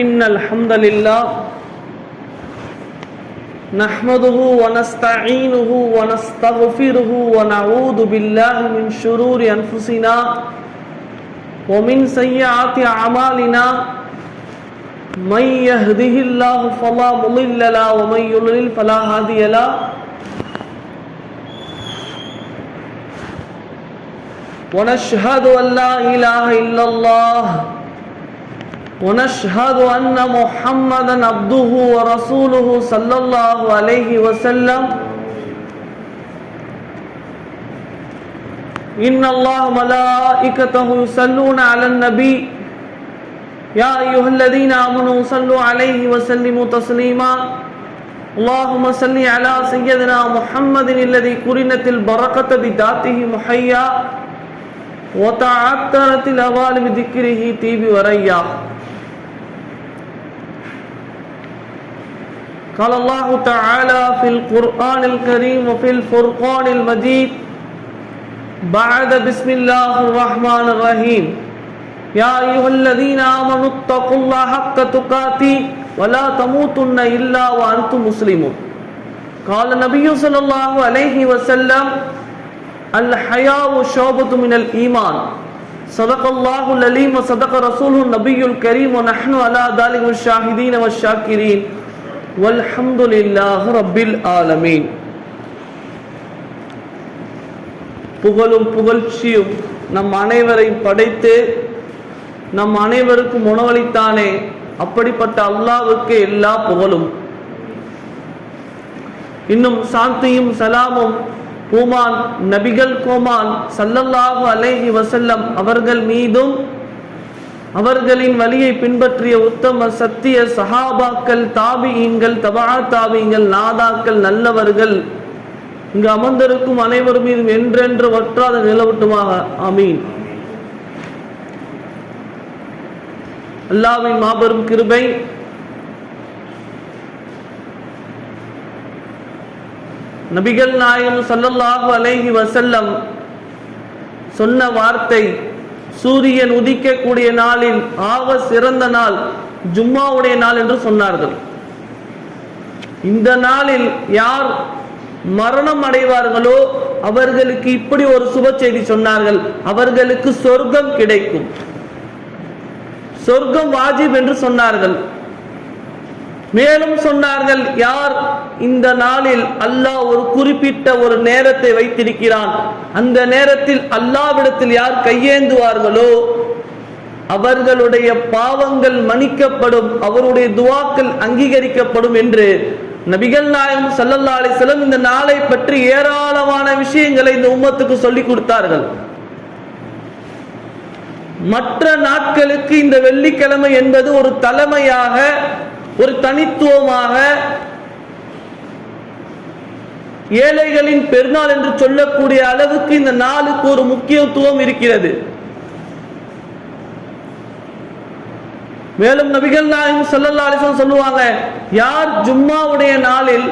إن الحمد لله نحمده ونستعينه ونستغفره ونعوذ بالله من شرور أنفسنا ومن سيئات أعمالنا من يهده الله فلا مضل له ومن يضلل فلا هادي له ونشهد أن لا إله إلا الله ونشهد أن محمدا عبده ورسوله صلى الله عليه وسلم إن الله ملائكته يصلون على النبي يا أيها الذين آمنوا صلوا عليه وسلموا تسليما اللهم صل على سيدنا محمد الذي قرنت البركة بذاته محيا وتعطرت الأوال بذكره طيب وريا قال الله تعالى في القرآن الكريم وفي الفرقان المجيد بعد بسم الله الرحمن الرحيم يا أيها الذين آمنوا اتقوا الله حق تقاته ولا تموتن إلا وأنتم مسلمون قال النبي صلى الله عليه وسلم الحياء شعبة من الإيمان صدق الله العليم وصدق رسوله النبي الكريم ونحن على ذلك الشاهدين والشاكرين والحمد لله رب العالمين. புகழும் புகழ்ச்சியும் நம் அனைவரையும் படைத்து நம் அனைவருக்கும் உணவளித்தானே அப்படிப்பட்ட அல்லாஹ்வுக்கு எல்லா புகழும். இன்னும் சாந்தியும் சலாமும் பூமான் நபிகள் கோமான் ஸல்லல்லாஹு அலைஹி வஸல்லம் அவர்கள் மீதும் அவர்களின் வழியை பின்பற்றிய உத்தம சத்திய சஹாபாக்கள் தாபிஈன்கள் தபா தாபிஈன்கள் நாதாக்கள் நல்லவர்கள் இங்கு அமர்ந்திருக்கும் அனைவரும் மீதும் என்றென்று வற்றாத நிலவட்டுமாக ஆமீன். அல்லாஹ்வின் மாபெரும் கிருபை நபிகள் நாயகம் ஸல்லல்லாஹு அலைஹி வஸல்லம் சொன்ன வார்த்தை, சூரியன் உதிக்கக்கூடிய நாளில் ஆக சிறந்த நாள் ஜும்மாவுடைய நாள் என்று சொன்னார்கள். இந்த நாளில் யார் மரணம் அடைவார்களோ அவர்களுக்கு இப்படி ஒரு சுப செய்தி சொன்னார்கள், அவர்களுக்கு சொர்க்கம் கிடைக்கும், சொர்க்கம் வாஜிப் என்று சொன்னார்கள். மேலும் சொன்னார்கள், யார் இந்த நாளில் அல்லாஹ் ஒரு குறிப்பிட்ட ஒரு நேரத்தை வைத்திருக்கிறான், அந்த நேரத்தில் அல்லாஹ்விடத்தில் யார் கையேந்துவார்களோ அவர்களுடைய பாவங்கள் மன்னிக்கப்படும், அவருடைய துஆக்கள் அங்கீகரிக்கப்படும் என்று நபிகள் நாயகம் ஸல்லல்லாஹு அலைஹி வஸல்லம் இந்த நாளை பற்றி ஏராளமான விஷயங்களை இந்த உம்மத்துக்கு சொல்லிக் கொடுத்தார்கள். மற்ற நாட்களுக்கு இந்த வெள்ளிக்கிழமை என்பது ஒரு தலைமையாக, ஒரு தனித்துவமாக, ஏழைகளின் பெருநாள் என்று சொல்லக்கூடிய அளவுக்கு இந்த நாளுக்கு ஒரு முக்கியத்துவம் இருக்கிறது. மேலும் நபிகள் நாயகம் ஸல்லல்லாஹு அலைஹி வஸல்லம் சொல்லுவாங்க, யார் ஜும்மாவுடைய நாளில்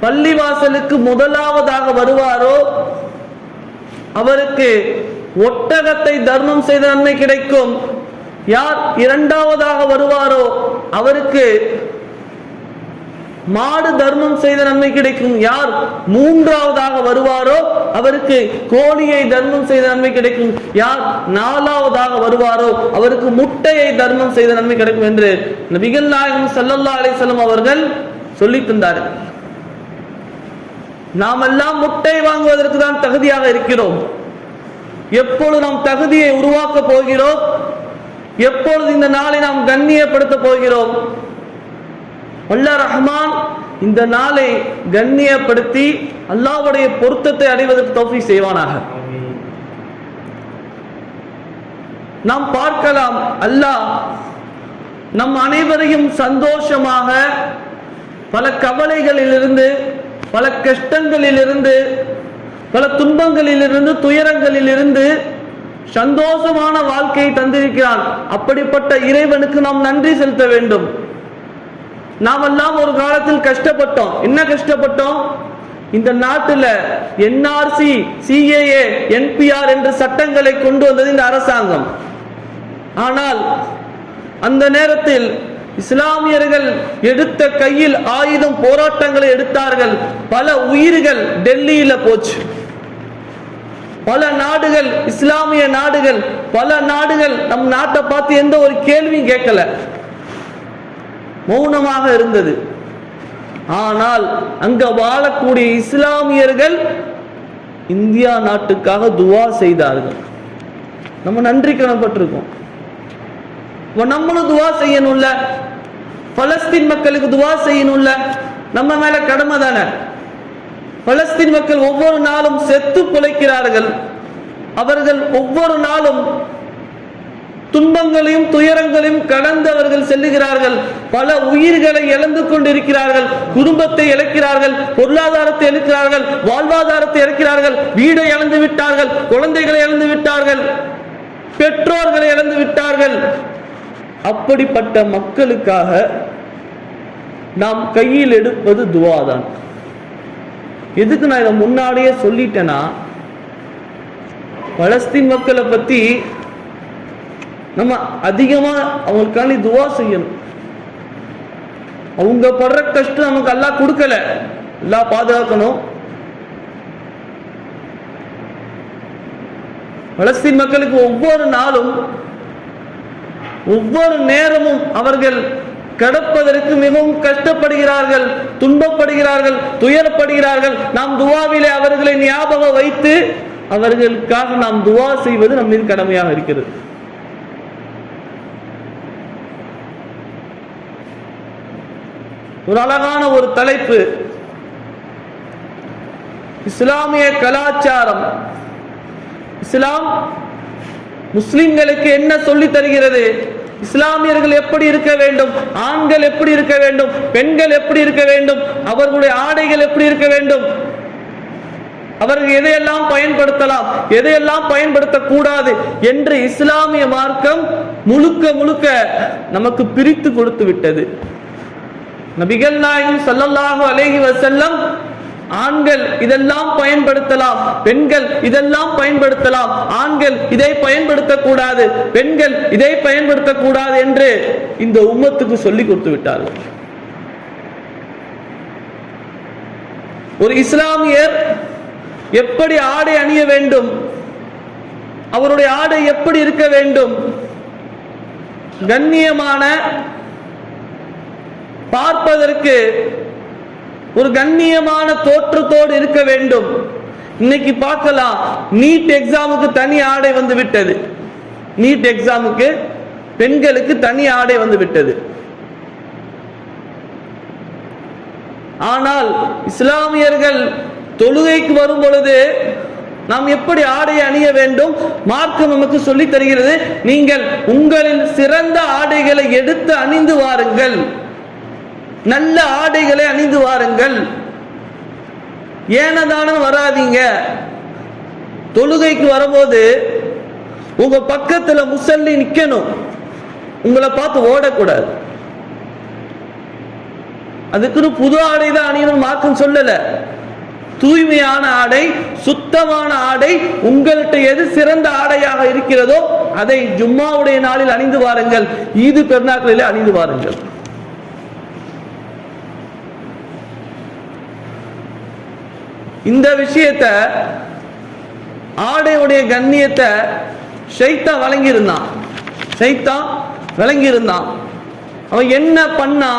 பள்ளிவாசலுக்கு முதலாவதாக வருவாரோ அவருக்கு ஒட்டகத்தை தர்மம் செய்த நன்மை கிடைக்கும், யார் இரண்டாவதாக வருவாரோ அவருக்கு மாடு தர்மம் செய்த நன்மை கிடைக்கும், யார் மூன்றாவதாக வருவாரோ அவருக்கு கோழியை தர்மம் செய்த நன்மை கிடைக்கும், யார் நாலாவதாக வருவாரோ அவருக்கு முட்டையை தர்மம் செய்த நன்மை கிடைக்கும் என்று நபிகள் நாயகம் ஸல்லல்லாஹு அலைஹி வஸல்லம் அவர்கள் சொல்லி தந்தார்கள். நாம் எல்லாம் முட்டை வாங்குவதற்கு தான் தகுதியாக இருக்கிறோம். எப்பொழுது நாம் தகுதியை உருவாக்க போகிறோம், எப்பொழுது இந்த நாளை நாம் கண்ணியப்படுத்த போகிறோம், அல்லாஹ் ரஹ்மான் இந்த நாளை கண்ணியப்படுத்தி அல்லாஹ்வுடைய பொருத்தத்தை அடைவதற்கு தௌஃபீக் செய்வானாக. நாம் பார்க்கலாம், அல்லாஹ் நம் அனைவரையும் சந்தோஷமாக பல கவலைகளிலிருந்து, பல கஷ்டங்களிலிருந்து, பல துன்பங்களிலிருந்து, துயரங்களிலிருந்து சந்தோஷமான வாழ்க்கையை தந்திருக்கிறான். அப்படிப்பட்ட இறைவனுக்கு நாம் நன்றி செலுத்த வேண்டும். நாம் எல்லாம் ஒரு காலத்தில் கஷ்டப்பட்டோம். என்ன கஷ்டப்பட்டோம்? இந்த நாட்டில் என்ஆர்சி, சிஏஏ, என்பிஆர் என்ற சட்டங்களை கொண்டு வந்தது இந்த அரசாங்கம். ஆனால் அந்த நேரத்தில் இஸ்லாமியர்கள் எடுத்த கையில் ஆயுதம் போராட்டங்களை எடுத்தார்கள். பல உயிர்கள் டெல்லியில போச்சு. பல நாடுகள், இஸ்லாமிய நாடுகள், பல நாடுகள் நம் நாட்டை பார்த்து எந்த ஒரு கேள்வியும் கேட்கல, மௌனமாக இருந்தது. ஆனால் அங்க வாழக்கூடிய இஸ்லாமியர்கள் இந்தியா நாட்டுக்காக துவா செய்தார்கள். நம்ம நன்றி கடன்பட்டிருக்கோம். நம்மளும் துவா செய்யணும்ல, பலஸ்தீன் மக்களுக்கு துவா செய்யணும்ல, நம்ம மேல கடமை தானே. பலஸ்தீன் மக்கள் ஒவ்வொரு நாளும் செத்து பிழைக்கிறார்கள். அவர்கள் ஒவ்வொரு நாளும் துன்பங்களையும் துயரங்களையும் கடந்தவர்கள் செல்லுகிறார்கள். பல உயிர்களை இழந்து கொண்டிருக்கிறார்கள். குடும்பத்தை இழக்கிறார்கள், பொருளாதாரத்தை இழக்கிறார்கள், வாழ்வாதாரத்தை இழக்கிறார்கள், வீடை இழந்து விட்டார்கள், குழந்தைகளை இழந்து விட்டார்கள், பெற்றோர்களை இழந்து விட்டார்கள். அப்படிப்பட்ட மக்களுக்காக நாம் கையில் எடுப்பது துவா தான். எதுக்கு நான் இதை முன்னாடியே சொல்லிட்டேன்னா, பலஸ்தீன் மக்களை பத்தி நம்ம அதிகமா அவங்களுக்காண்டி துவா செய்யணும். அவங்க படுற கஷ்டம் நமக்கு அல்லாஹ் கொடுக்கல, அல்லாஹ் பாதுகாக்கணும். பலஸ்தீன் மக்களுக்கு ஒவ்வொரு நாளும் ஒவ்வொரு நேரமும் அவர்கள் கடப்பதற்கு மிகவும் கஷ்டப்படுகிறார்கள், துன்பப்படுகிறார்கள், துயரப்படுகிறார்கள். நாம் துவாவிலே அவர்களை ஞாபகம் வைத்து அவர்களுக்காக நாம் துவா செய்வது நம் மீது கடமையாக இருக்கிறது. ஒரு அழகான ஒரு தலைப்பு, இஸ்லாமிய கலாச்சாரம். இஸ்லாம் முஸ்லிம்களுக்கு என்ன சொல்லி தருகிறது? இஸ்லாமியர்கள் எப்படி இருக்க வேண்டும், ஆண்கள் எப்படி இருக்க வேண்டும், பெண்கள் எப்படி இருக்க வேண்டும், அவர்களுடைய ஆடைகள் எப்படி இருக்க வேண்டும், அவர்கள் எதையெல்லாம் பயன்படுத்தலாம், எதையெல்லாம் பயன்படுத்தக்கூடாது என்று இஸ்லாமிய மார்க்கம் முழுக்க முழுக்க நமக்கு பிரித்து கொடுத்து விட்டது. நபிகள் நாயகம் ஸல்லல்லாஹு அலைஹி வஸல்லம் ஆண்கள் இதெல்லாம் பயன்படுத்தலாம், பெண்கள் இதெல்லாம் பயன்படுத்தலாம், ஆண்கள் இதை பயன்படுத்தக்கூடாது, பெண்கள் இதை பயன்படுத்தக்கூடாது என்று இந்த உம்மத்துக்கு சொல்லி கொடுத்து விட்டார்கள். ஒரு இஸ்லாமியர் எப்படி ஆடை அணிய வேண்டும், அவருடைய ஆடை எப்படி இருக்க வேண்டும், கண்ணியமான, பார்ப்பதற்கு ஒரு கண்ணியமான தோற்றத்தோடு இருக்க வேண்டும். இன்னைக்கு பார்க்கலாம், நீட் எக்ஸாமுக்கு தனி ஆடை வந்து விட்டது. நீட் எக்ஸாமுக்கு பெண்களுக்கு தனி ஆடை வந்து விட்டது. ஆனால் இஸ்லாமியர்கள் தொழுகைக்கு வரும் பொழுது நாம் எப்படி ஆடை அணிய வேண்டும் மார்க்கம் நமக்கு சொல்லி தருகிறது. நீங்கள் உங்களில் சிறந்த ஆடைகளை எடுத்து அணிந்து வாருங்கள், நல்ல ஆடைகளை அணிந்து வாருங்கள், ஏனதான வராதீங்க. தொழுகைக்கு வரும்போது உங்க பக்கத்துல முசல்லி நிக்கணும், உங்களை பார்த்து ஓடக்கூடாது. அதுக்குன்னு புது ஆடை தான் அணியணும் மார்க்கம் சொல்லல. தூய்மையான ஆடை, சுத்தமான ஆடை, உங்கள்கிட்ட எது சிறந்த ஆடையாக இருக்கிறதோ அதை ஜும்மாவுடைய நாளில் அணிந்து வாருங்கள், ஈது பெருநாட்களில் அணிந்து வாருங்கள். இந்த விஷயத்தை, ஆடையுடைய கண்ணியத்தை ஷைத்தான் வழங்கியிருந்தான். அவன் என்ன பண்ணா?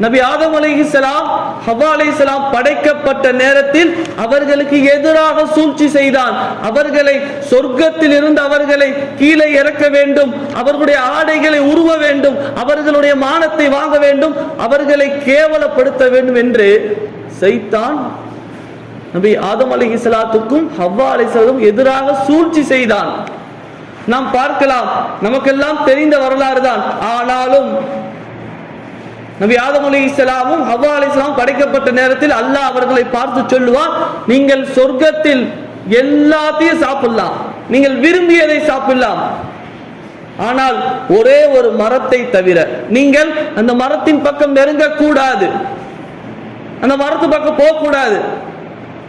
நபி ஆதம் அலைஹிஸ்ஸலாம், ஹவ்வா அலைஹிஸ்ஸலாம் படைக்கப்பட்ட நேரத்தில் அவர்களுக்கு எதிராக சூழ்ச்சி செய்தான். அவர்களை சொர்க்கத்தில் இருந்து அவர்களை கீழே இறக்க வேண்டும், அவர்களுடைய ஆடைகளை உருவ வேண்டும், அவர்களுடைய மானத்தை வாங்க வேண்டும், அவர்களை கேவலப்படுத்த வேண்டும் என்று சைத்தான் நபி ஆதம் அலைஹிஸ்ஸலாத்துக்கும் ஹவ்வா அலைஹிஸ்ஸலாத்துக்கும் எதிராக சூழ்ச்சி செய்தான். நாம் பார்க்கலாம், நமக்கெல்லாம் தெரிந்த வரலாறு தான். ஆனாலும் நபி ஆதம் அலைஹிஸ்ஸலாமும் ஹவ்வா அலைஹிஸ்ஸலாம் படைக்கப்பட்ட நேரத்தில் அல்லாஹ் அவர்களை பார்த்து சொல்லுவான், நீங்கள் சொர்க்கத்தில் எல்லாத்தையும் சாப்பிடலாம், நீங்கள் விரும்பியதை சாப்பிடலாம், ஆனால் ஒரே ஒரு மரத்தை தவிர நீங்கள் அந்த மரத்தின் பக்கம் நெருங்க கூடாது, அந்த மரத்து பக்கம் போகக்கூடாது,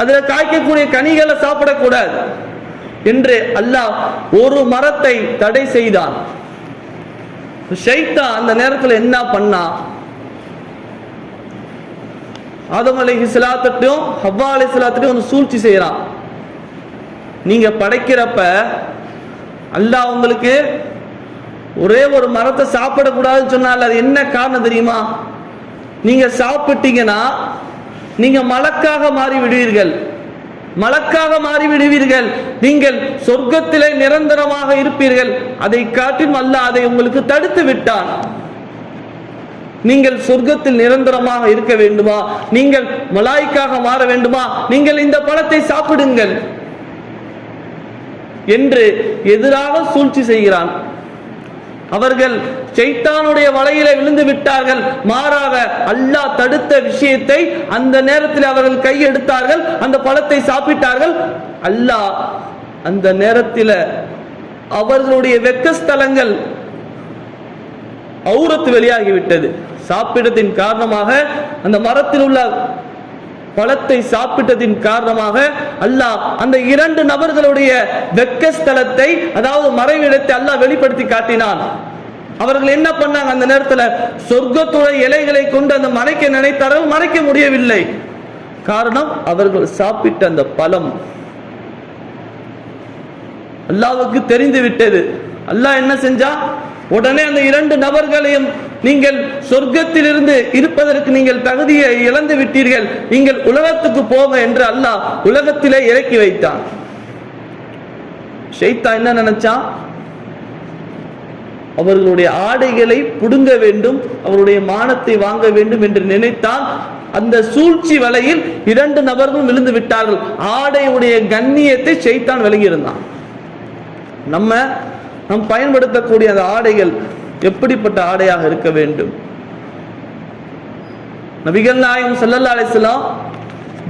அதுல காய்க்கக்கூடிய கனிகளை சாப்பிடக்கூடாது என்று அல்லாஹ் ஒரு மரத்தை தடை செய்தான். ஷைத்தான் அந்த நேரத்தில் என்ன பண்ணா, ஆதம் அலைஹிஸ்ஸலாத்தையும் ஹவ்வா அலைஹிஸ்ஸலாத்தையும் ஒரு சூழ்ச்சி செய்யறான். நீங்க படைக்கிறப்ப அல்லாஹ் உங்களுக்கு ஒரே ஒரு மரத்தை சாப்பிடக்கூடாதுன்னு சொன்னால் அது என்ன காரணம் தெரியுமா? நீங்க சாப்பிட்டீங்கன்னா நீங்க மலக்காக மாறி விடுவீர்கள், மலக்காக மாறி விடுவீர்கள், நீங்கள் சொர்க்கத்திலே நிரந்தரமாக இருப்பீர்கள். அதை காட்டிலும் அல்லாஹ் அதை உங்களுக்கு தடுத்து விட்டான். நீங்கள் சொர்க்கத்தில் நிரந்தரமாக இருக்க வேண்டுமா, நீங்கள் மலாய்க்காக மாற வேண்டுமா, நீங்கள் இந்த பழத்தை சாப்பிடுங்கள் என்று எதிராக சூழ்ச்சி செய்கிறான். அவர்கள் ஷைத்தானுடைய வலையில விழுந்து விட்டார்கள். மாறாக அல்லாஹ் தடுத்த விஷயத்தை அந்த நேரத்தில் அவர்கள் கையெடுத்தார்கள், அந்த பழத்தை சாப்பிட்டார்கள். அல்லாஹ் அந்த நேரத்தில் அவர்களுடைய வெக்கஸ்தலங்கள் ஔரத்து வெளியாகிவிட்டது. சாப்பிட்டதின் காரணமாக, அந்த மரத்தில் உள்ள பழத்தை சாப்பிட்டதின் காரணமாக அல்லாஹ் அந்த 2 நபர்களுடைய வெக்கஸ்தலத்தை, அதாவது மறைவிடத்தை அல்லாஹ் வெளிப்படுத்தி காட்டினான். அவர்கள் என்ன பண்ணாங்க, அந்த நேரத்தில் சொர்க்கத்துடைய இலைகளை கொண்டு அந்த மறைக்க நினைத்தார்கள், மறைக்க முடியவில்லை. காரணம், அவர்கள் சாப்பிட்ட அந்த பழம் அல்லாஹ்வுக்கு தெரிந்து விட்டது. அல்லாஹ் என்ன செஞ்சா, உடனே அந்த 2 நபர்களையும் நீங்கள் சொர்க்கத்தில் இருந்து இருப்பதற்கு நீங்கள் தகுதியை இழந்து விட்டீர்கள், நீங்கள் உலகத்துக்கு போங்க என்று அல்லாஹ் உலகத்திலே இறக்கி வைத்தான். ஷைத்தான் என்ன நினைச்சான், அவர்களுடைய ஆடைகளை புடுங்க வேண்டும், அவருடைய மானத்தை வாங்க வேண்டும் என்று நினைத்தான். அந்த சூழ்ச்சி வலையில் 2 நபர்களும் விழுந்து விட்டார்கள். ஆடையுடைய கண்ணியத்தை ஷைத்தான் விளங்கி இருந்தான். நாம் பயன்படுத்தக்கூடிய அந்த ஆடைகள் எப்படிப்பட்ட ஆடையாக இருக்க வேண்டும்? நபிகள் நாயகம் ஸல்லல்லாஹு அலைஹி வஸல்லம்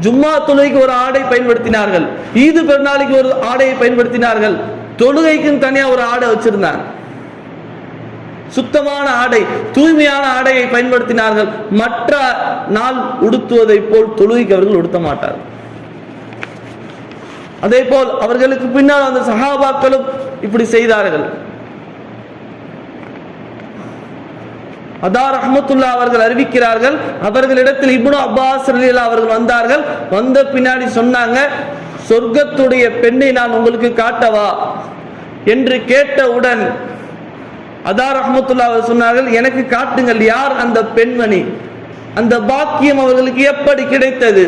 ஜும்மா தொழுகைக்கு ஒரு ஆடை பயன்படுத்தினார்கள், ஈது பெருநாளைக்கு ஒரு ஆடையை பயன்படுத்தினார்கள், தொழுகைக்கும் தனியா ஒரு ஆடை வச்சிருந்தாங்க. சுத்தமான ஆடை, தூய்மையான ஆடையை பயன்படுத்தினார்கள். மற்ற நாள் உடுத்துவதை போல் தொழுகைக்கு அவர்கள் உடுத்த மாட்டார்கள். அதே போல் அவர்களுக்கு பின்னால் அந்த சஹாபாக்களும் இப்படி செய்தார்கள். அதா ரஹ்மத்துல்லாஹ் அவர்கள் அறிவிக்கிறார்கள், அவர்களிடத்தில் இப்னு அப்பாஸ் ரலியல்லாஹு அவர்கள் வந்தார்கள். வந்த பின்னாடி சொன்னாங்க, சொர்க்கத்துடைய பெண்ணை நான் உங்களுக்கு காட்டவா என்று கேட்டவுடன் அதா ரஹ்மத்துல்லாஹ் அவர்கள் சொன்னார்கள், எனக்கு காட்டுங்கள், யார் அந்த பெண்மணி, அந்த பாக்கியம் அவர்களுக்கு எப்படி கிடைத்தது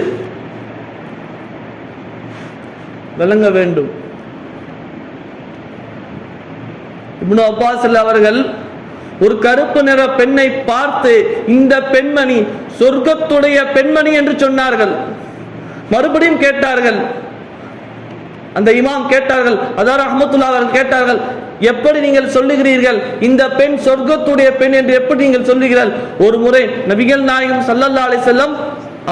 விளங்க வேண்டும். இப்னு அப்பாஸ் அவர்கள் ஒரு கருப்பு நிற பெண்ணை பார்த்து, இந்த பெண்மணி சொர்க்கத்துடைய பெண்மணி என்று சொன்னார்கள். மறுபடியும் கேட்டார்கள், அந்த இமாம் கேட்டார்கள், அதார் ரஹ்மத்துல்லாஹ் அவர்கள் கேட்டார்கள், எப்படி நீங்கள் சொல்லுகிறீர்கள், இந்த பெண் சொர்க்கத்துடைய பெண் என்று எப்படி நீங்கள் சொல்லுகிறீர்கள்? ஒரு முறை நபிகள் நாயகம் ஸல்லல்லாஹு அலைஹி வஸல்லம்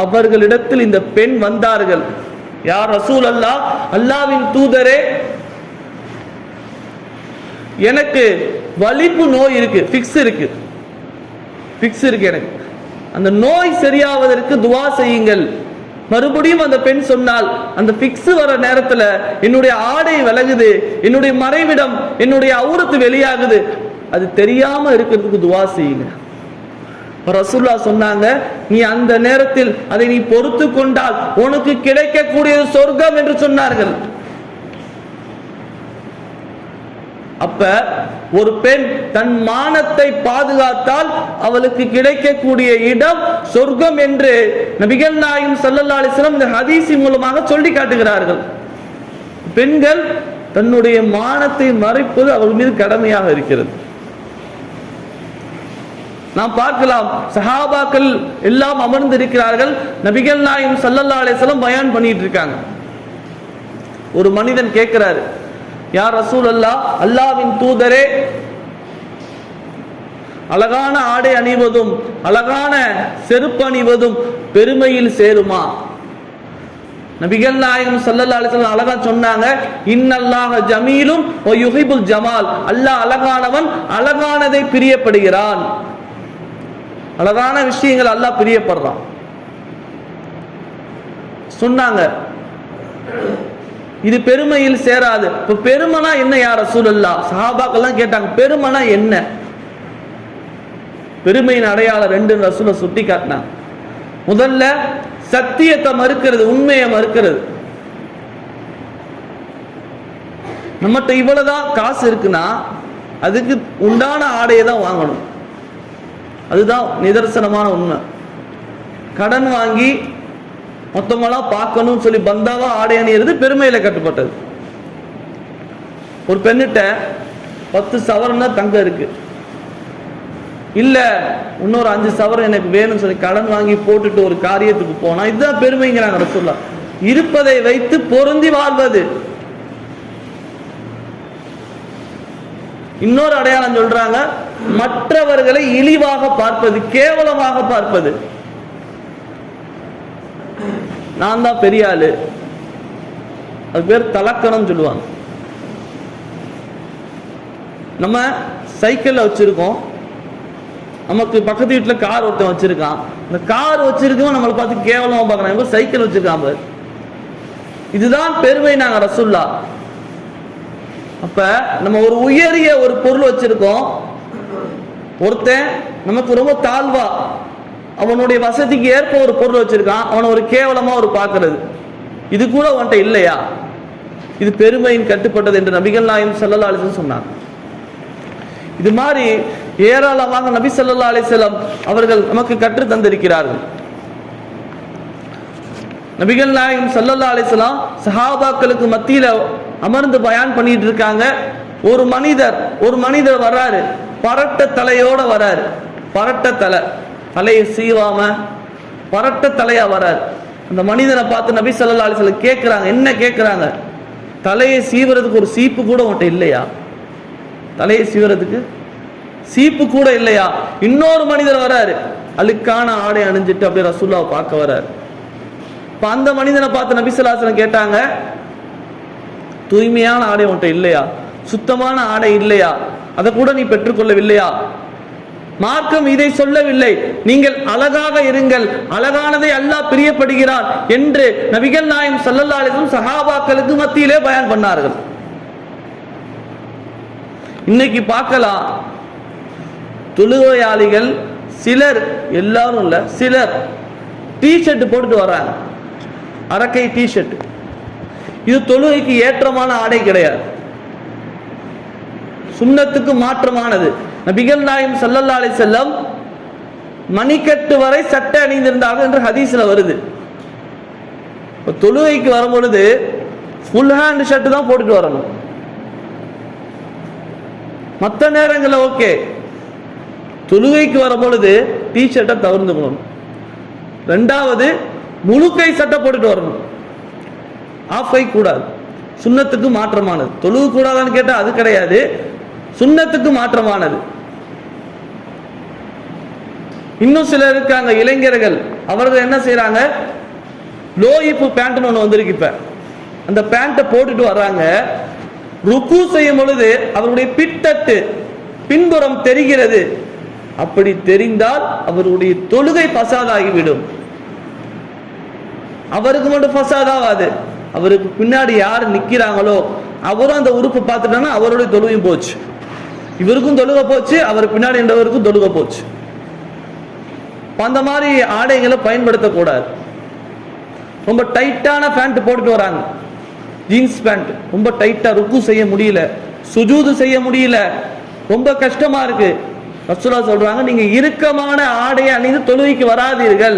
அவர்களிடத்தில் இந்த பெண் வந்தார்கள். யார் ரசூல் அல்லாஹ், அல்லாஹ்வின் தூதரே, எனக்கு வலிப்பு நோய் இருக்கு, ஃபிக்ஸ் இருக்கு எனக்கு, அந்த நோய் சரியாவதற்கு துவா செய்யுங்கள். மறுபடியும் அந்த பெண் சொன்னால், அந்த ஃபிக்ஸ் வர நேரத்தில் என்னுடைய ஆடை விலகுது, என்னுடைய மறைவிடம், என்னுடைய அவுரத்து வெளியாகுது, அது தெரியாம இருக்கிறதுக்கு துவா செய்யுங்க. ரசூலுல்லாஹ் சொன்னாங்க, நீ அந்த நேரத்தில் அதை நீ பொறுத்து கொண்டால் உனக்கு கிடைக்கக்கூடியது சொர்க்கம் என்று சொன்னார்கள். அப்ப ஒரு பெண் தன் மானத்தை பாதுகாத்தால் அவளுக்கு கிடைக்கக்கூடிய இடம் சொர்க்கம் என்று நபிகள் நாயகம் ஸல்லல்லாஹு அலைஹி வஸல்லம் இந்த ஹதீஸின் மூலமாக சொல்லி காட்டுகிறார்கள். பெண்கள் தன்னுடைய மானத்தை மறைப்பது அவர்கள் மீது கடமையாக இருக்கிறது. நாம் பார்க்கலாம், சஹாபாக்கள் எல்லாம் அமர்ந்து இருக்கிறார்கள், நபிகள் நாயகம் ஸல்லல்லாஹு அலைஹி வஸல்லம் பயான் பண்ணிட்டு இருக்காங்க. ஒரு மனிதன் கேட்கிறாரு, யார் ரசூல் அல்லாஹ், அல்லாஹ்வின் தூதரே, அழகான ஆடை அணிவதும் அழகான செருப்பு அணிவதும் பெருமையில் சேருமா? நபிகள் நாயகம் ஸல்லல்லாஹு அலைஹி வஸல்லம் அழகா சொன்னாங்க, இன்னல்லாஹ ஜமீலும் வ யுஹிபுல் ஜமால், அல்லாஹ் அழகானவன், அழகானதை பிரியப்படுகிறான். அழகான விஷயங்கள் அல்லாஹ் பிரியப்படுறான் சொன்னாங்க. இது பெருமையில் சேராது. இப்ப பெருமைனா என்ன யா ரசூலுல்லாஹ்? சஹாபாக்கெல்லாம் கேட்டாங்க, பெருமைனா என்ன? பெருமையின் அடையாளம் ரெண்டு ரசூலை சுட்டி காட்டினாங்க. முதல்ல சத்தியத்தை மறுக்கிறது, உண்மையை மறுக்கிறது. நம்மகிட்ட இவ்வளவுதான் காசு இருக்குன்னா அதுக்கு உண்டான ஆடையை தான் வாங்கணும். அதுதான் நிதர்சனமான உண்மை. கடன் வாங்கி மொத்தமெல்லாம் பார்க்கணும்னு சொல்லி பந்தாவா ஆடை அணியிறது பெருமையில கட்டுப்பட்டது. ஒரு பெண்ணிட்ட 10 சவரன் தான் தங்கம் இருக்கு, இல்ல இன்னொரு 5 சவரன் எனக்கு வேணும்னு சொல்லி கடன் வாங்கி போட்டுட்டு ஒரு காரியத்துக்கு போனா இதுதான் பெருமைங்கிறாங்க ரசூலுல்லாஹ். இருப்பதை வைத்து பொருந்தி வாழ்வது. இன்னொரு அடையாளம் சொல்றாங்க, மற்றவர்களை இழிவாக பார்ப்பது, கேவலமாக பார்ப்பது. நான் தான் பெரிய ஆளு, அது பேர் தலக்கணம் சொல்லுவாங்க. நம்ம சைக்கிள்ல வச்சிருக்கோம், நமக்கு பக்கத்து வீட்டுல கார் ஒருத்தன் வச்சிருக்கான். இந்த கார் வச்சிருக்கோம் நம்மளை பார்த்து கேவலமா பார்க்கறாங்க, சைக்கிள் வச்சிருக்கான். இதுதான் பெருமை நாங்க ரசூலுல்லாஹ். அப்ப நம்ம ஒரு உயரிய ஒரு பொருள் வச்சிருக்கோம், ஒருத்தன் நமக்கு ரொம்ப தாழ்வா அவனுடைய வசதிக்கு ஏற்ப ஒரு பொருள் வச்சிருக்கான், அவனை ஒரு கேவலமா ஒரு பார்க்கிறது, இது கூட அவன்கிட்ட இல்லையா? இது பெருமையின் கட்டுப்பட்டது என்று நபிகள் நாயகம் ஸல்லல்லாஹு அலைஹி வஸல்லம் சொன்னாங்க. இது மாதிரி ஏராளமாக நபி ஸல்லல்லாஹு அலைஹி வஸல்லம் அவர்கள் நமக்கு கற்று தந்திருக்கிறார்கள். நபிகள் நாயகம் ஸல்லல்லாஹு அலைஹி வஸல்லம் சஹாபாக்களுக்கு மத்தியில அமர்ந்து பயான் பண்ணிட்டு இருக்காங்க. ஒரு மனிதர் வர்றாரு, பரட்ட தலையோட வர்றாரு. பரட்ட தலையை சீவாம பரட்ட தலையா வர்றாரு. அந்த மனிதனை பார்த்து நபி ஸல்லல்லாஹு அலைஹி வஸல்லம் கேட்கிறாங்க, என்ன கேட்கிறாங்க? தலையை சீவுறதுக்கு ஒரு சீப்பு கூட உன்கிட்ட இல்லையா? தலையை சீவுறதுக்கு சீப்பு கூட இல்லையா? இன்னொரு மனிதர் வர்றாரு, அழுக்கான ஆடை அணிஞ்சிட்டு அப்படியே ரசூலுல்லாஹ் பார்க்க வர்றாரு. இப்ப அந்த மனிதனை பார்த்து நபி ஸல்லல்லாஹு அலைஹி வஸல்லம் கேட்டாங்க, தூய்மையான ஆடை உன்கிட்ட இல்லையா? சுத்தமான ஆடை இல்லையா? அதை கூட நீ பெற்றுக்கொள்ளவில்லையா? மார்க்கம் இதை சொல்லவில்லை, நீங்கள் அழகாக இருங்கள், அழகானதை அல்லாஹ் பிரியப்படுகிறார் என்று நபிகள் நாயகம் ஸல்லல்லாஹு அலைஹி வஸல்லம் சஹாபாக்களுக்கு மத்தியிலே பயான் பண்ணார்கள். இன்னைக்கு பார்க்கலாம், தொழுகையாளிகள் சிலர், எல்லாரும் இல்ல, சிலர் டி-ஷர்ட் போட்டுட்டு வர்றாங்க, அரக்கை டி-ஷர்ட். இது தொழுகைக்கு ஏற்றமான ஆடை கிடையாது, சுன்னத்துக்கு மாற்றமானது. நபிகள் நாயகம் ஸல்லல்லாஹு அலைஹி வஸல்லம் மணிக்கட்டு வரை சட்டை அணிந்திருந்தார்கள் என்று ஹதீஸ்ல வருது. தொழுகைக்கு வரும்பொழுது ஃபுல் ஹேண்ட் ஷர்ட் தான் போட்டுட்டு வரணும். மற்ற நேரங்களில் ஓகே, தொழுகைக்கு வரும்பொழுது டி-ஷர்ட்டை தவிர்த்துக்கணும். ரெண்டாவது, முழு கை சட்டை போட்டுட்டு வரணும், ஆஃப் கை கூடாது. சுன்னத்துக்கு மாற்றமானது. தொழுகு கூடாதான்னு கேட்டா அது கிடையாது, சுன்னத்துக்கு மாற்றமானது. இன்னும் சிலர் இருக்காங்க இளைஞர்கள், அவர்கள் என்ன செய்யறாங்க, லோயிப்பு பேண்ட் ஒன்று வந்திருக்கு, இப்ப அந்த பேண்ட்டை போட்டுட்டு வர்றாங்க. ருக்கு செய்யும் பொழுது அவருடைய பிட்டட்டு பின்புறம் தெரிகிறது. அப்படி தெரிந்தால் அவருடைய தொழுகை பசாதாகிவிடும். அவருக்கு மட்டும் பசாதாவாது, அவருக்கு பின்னாடி யார் நிக்கிறாங்களோ அவரும் அந்த உறுப்பு பார்த்துட்டாங்கன்னா அவருடைய தொழுகையும் போச்சு, இவருக்கும் தொழுகை போச்சு, அவர் பின்னாடி என்றவருக்கும் தொழுகை போச்சு. அந்த மாதிரி ஆடைகளை பயன்படுத்தக்கூடாது. ரொம்ப டைட்டான பேண்ட் போட்டுட்டு வராங்க, ஜீன்ஸ் பேண்ட் ரொம்ப டைட்டா, ருக்கு செய்ய முடியல, சுஜூது செய்ய முடியல, ரொம்ப கஷ்டமா இருக்கு. ரசூலுல்லாஹ் சொல்றாங்க, நீங்க இறுக்கமான ஆடையை அணிந்து தொழுகைக்கு வராதீர்கள்.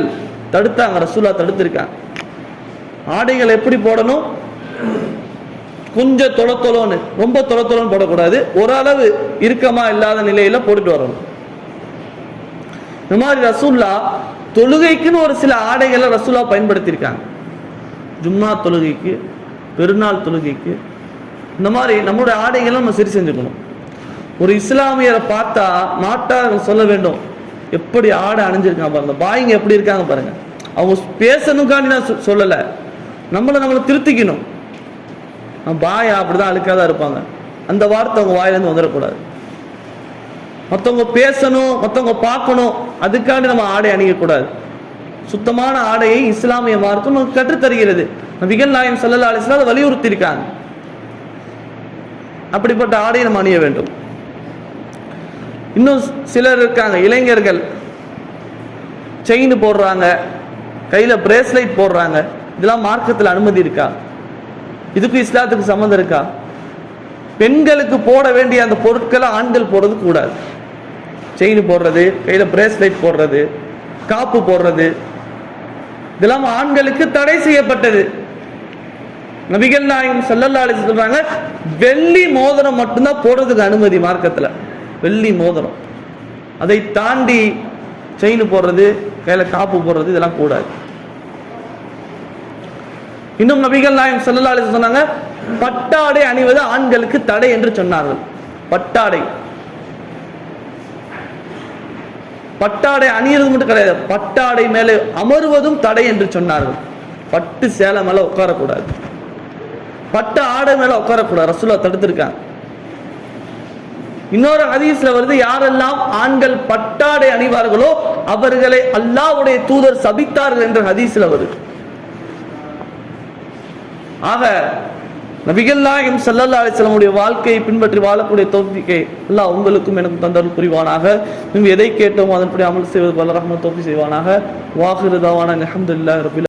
தடுத்தாங்க, ரசூலுல்லாஹ் தடுத்திருக்காங்க. ஆடைகள் எப்படி போடணும்? கொஞ்சம் தொளத்தொலோன்னு, ரொம்ப தொளத்தொலோன்னு போடக்கூடாது, ஓரளவு இறுக்கமா இல்லாத நிலையில போட்டுட்டு வரணும். இந்த மாதிரி ரசூலுல்லாஹ் தொழுகைக்குன்னு ஒரு சில ஆடைகளை ரசூலுல்லாஹ் பயன்படுத்தியிருக்காங்க. ஜும்மா தொழுகைக்கு, பெருநாள் தொழுகைக்கு, இந்த மாதிரி நம்மளுடைய ஆடைகளை நம்ம சரி செஞ்சுக்கணும். ஒரு இஸ்லாமியரை பார்த்தா மாட்டார்கள் சொல்ல வேண்டும், எப்படி ஆடை அணிஞ்சிருக்காங்க பாருங்க, பாய்ங்க எப்படி இருக்காங்க பாருங்க. அவங்க பேசணுக்காண்டி நான் சொல்லலை, நம்மளை திருத்திக்கணும். பாயா அப்படிதான் அழுக்காதான் இருப்பாங்க, அந்த வார்த்தை அவங்க வாயிலிருந்து வந்துடக்கூடாது. மற்றவங்க பேசணும், மற்றவங்க பார்க்கணும், அதுக்காண்டி நம்ம ஆடை அணியக்கூடாது. சுத்தமான ஆடையை இஸ்லாமிய மார்க்கம் நமக்கு கற்றுத்தருகிறது. நபிகள் நாயகம் ஸல்லல்லாஹு அலைஹி வஸல்லம் வலியுறுத்தி இருக்காங்க. அப்படிப்பட்ட ஆடையை நம்ம அணிய வேண்டும். இன்னும் சிலர் இருக்காங்க, இளைஞர்கள் செயின் போடுறாங்க, கையில் பிரேஸ்லைட் போடுறாங்க. இதெல்லாம் மார்க்கத்தில் அனுமதி இருக்கா? இதுக்கு இஸ்லாத்துக்கு சம்மந்தம் இருக்கா? பெண்களுக்கு போட வேண்டிய அந்த பொருட்களை ஆண்கள் போடுறது கூடாது. செயின் போடுறது, கையில் பிரேஸ்லைட் போடுறது, காப்பு போடுறது, இதெல்லாம் ஆண்களுக்கு தடை செய்யப்பட்டது. நபிகள் நாயகம் ஸல்லல்லாஹு அலைஹி வஸல்லம் சொல்றாங்க, வெள்ளி மோதிரம் மட்டும்தான் போடுறதுக்கு அனுமதி மார்க்கத்தில். வெள்ளி மோதிரம், அதை தாண்டி செயின் போடுறது, கையில காப்பு போடுறது, இதெல்லாம் கூடாது. இன்னும் நபிகள் நாயகம் ஸல்லல்லாஹு அலைஹி வஸல்லம் சொன்னாங்க, பட்டாடை அணிவது ஆண்களுக்கு தடை என்று சொன்னார்கள். பட்டாடை பட்டாடை அணியறது மட்டும் கிடையாது, பட்டாடை மேலே அமருவதும் தடை என்று சொன்னார்கள். பட்டு சேலை மேல உட்காரக்கூடாது, பட்டு ஆடை மேல உட்காரக்கூடாது, ரசூலுல்லாஹ் தடுத்திருக்காங்க. இன்னொரு ஹதீஸ்ல வருது, யாரெல்லாம் ஆண்கள் பட்டாடை அணிவார்களோ அவர்களை அல்லாஹ்வுடைய தூதர் சபித்தார்கள் என்ற ஹதீஸ்ல வருது. ஆக நபிகள் நாயகம் ஸல்லல்லாஹு அலைஹி வஸல்லம் வாழ்க்கையை பின்பற்றி வாழக்கூடிய தௌஃபீக்கை அல்லாஹ் உங்களுக்கும் எனக்கும் தந்தருள் புரிவானாக. எதை கேட்டோமோ அதன்படி அமல் செய்வது வல்ல ரஹ்மத் தௌஃபீக் செய்வானாக. வாஹிரு தவானா அல்ஹம்துலில்லாஹி ரப்பில்